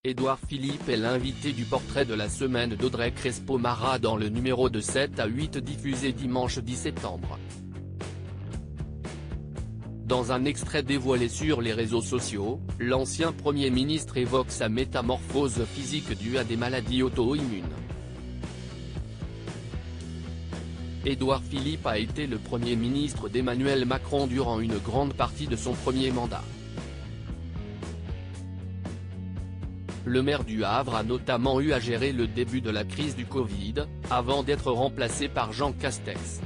Édouard Philippe est l'invité du portrait de la semaine d'Audrey Crespo-Mara dans le numéro de 7 à 8 diffusé dimanche 10 septembre. Dans un extrait dévoilé sur les réseaux sociaux, l'ancien Premier ministre évoque sa métamorphose physique due à des maladies auto-immunes. Édouard Philippe a été le Premier ministre d'Emmanuel Macron durant une grande partie de son premier mandat. Le maire du Havre a notamment eu à gérer le début de la crise du Covid, avant d'être remplacé par Jean Castex.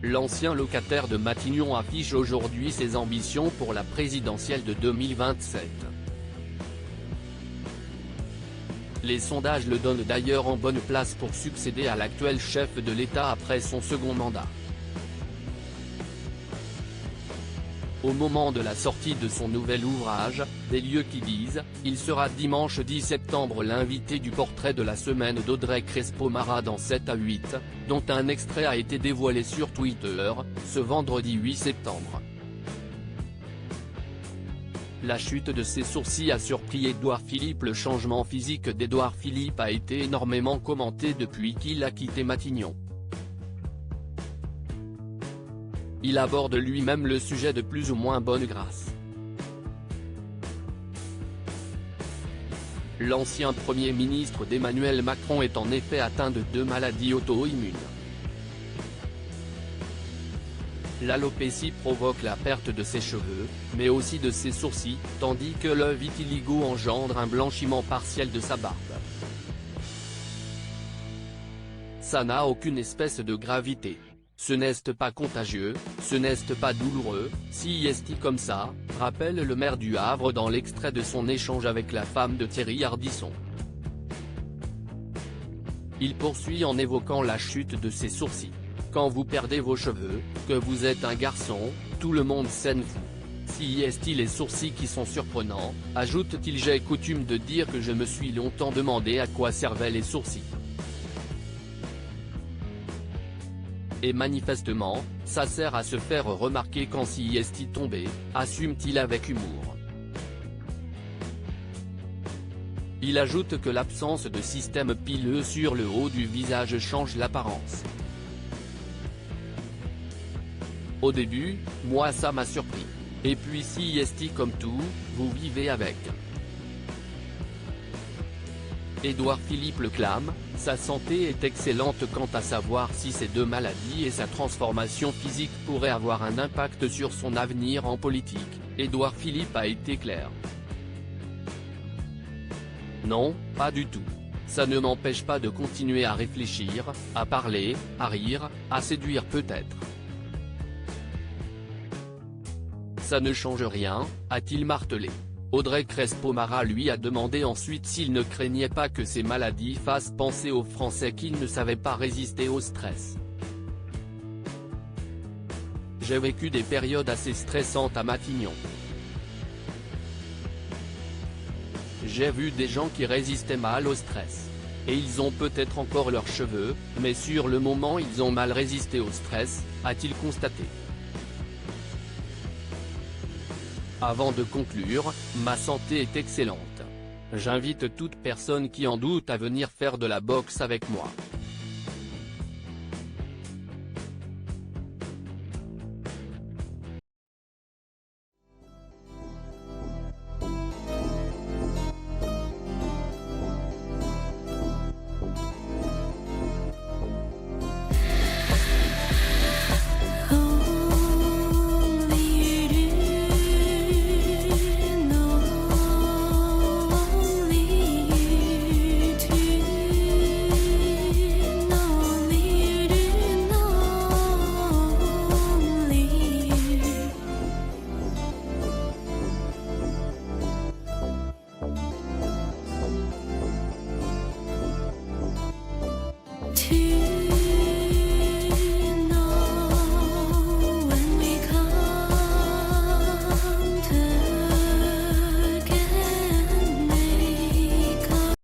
L'ancien locataire de Matignon affiche aujourd'hui ses ambitions pour la présidentielle de 2027. Les sondages le donnent d'ailleurs en bonne place pour succéder à l'actuel chef de l'État après son second mandat. Au moment de la sortie de son nouvel ouvrage, Des lieux qui disent, il sera dimanche 10 septembre l'invité du portrait de la semaine d'Audrey Crespo-Mara dans 7 à 8, dont un extrait a été dévoilé sur Twitter, ce vendredi 8 septembre. La chute de ses sourcils a surpris Édouard Philippe. Le changement physique d'Édouard Philippe a été énormément commenté depuis qu'il a quitté Matignon. Il aborde lui-même le sujet de plus ou moins bonne grâce. L'ancien Premier ministre d'Emmanuel Macron est en effet atteint de 2 maladies auto-immunes. L'alopécie provoque la perte de ses cheveux, mais aussi de ses sourcils, tandis que le vitiligo engendre un blanchiment partiel de sa barbe. Ça n'a aucune espèce de gravité. Ce n'est pas contagieux, ce n'est pas douloureux, si est comme ça, rappelle le maire du Havre dans l'extrait de son échange avec la femme de Thierry Ardisson. Il poursuit en évoquant la chute de ses sourcils. Quand vous perdez vos cheveux, que vous êtes un garçon, tout le monde s'en fout. Si est-il les sourcils qui sont surprenants, ajoute-t-il. J'ai coutume de dire que je me suis longtemps demandé à quoi servaient les sourcils. Et manifestement, ça sert à se faire remarquer quand si est tombé, assume-t-il avec humour. Il ajoute que l'absence de système pileux sur le haut du visage change l'apparence. Au début, moi ça m'a surpris. Et puis si est comme tout, vous vivez avec. Édouard Philippe le clame, sa santé est excellente. Quant à savoir si ces 2 maladies et sa transformation physique pourraient avoir un impact sur son avenir en politique, Édouard Philippe a été clair. Non, pas du tout. Ça ne m'empêche pas de continuer à réfléchir, à parler, à rire, à séduire peut-être. Ça ne change rien, a-t-il martelé. Audrey Crespo-Mara lui a demandé ensuite s'il ne craignait pas que ces maladies fassent penser aux Français qu'ils ne savaient pas résister au stress. J'ai vécu des périodes assez stressantes à Matignon. J'ai vu des gens qui résistaient mal au stress. Et ils ont peut-être encore leurs cheveux, mais sur le moment ils ont mal résisté au stress, a-t-il constaté. Avant de conclure, ma santé est excellente. J'invite toute personne qui en doute à venir faire de la boxe avec moi. To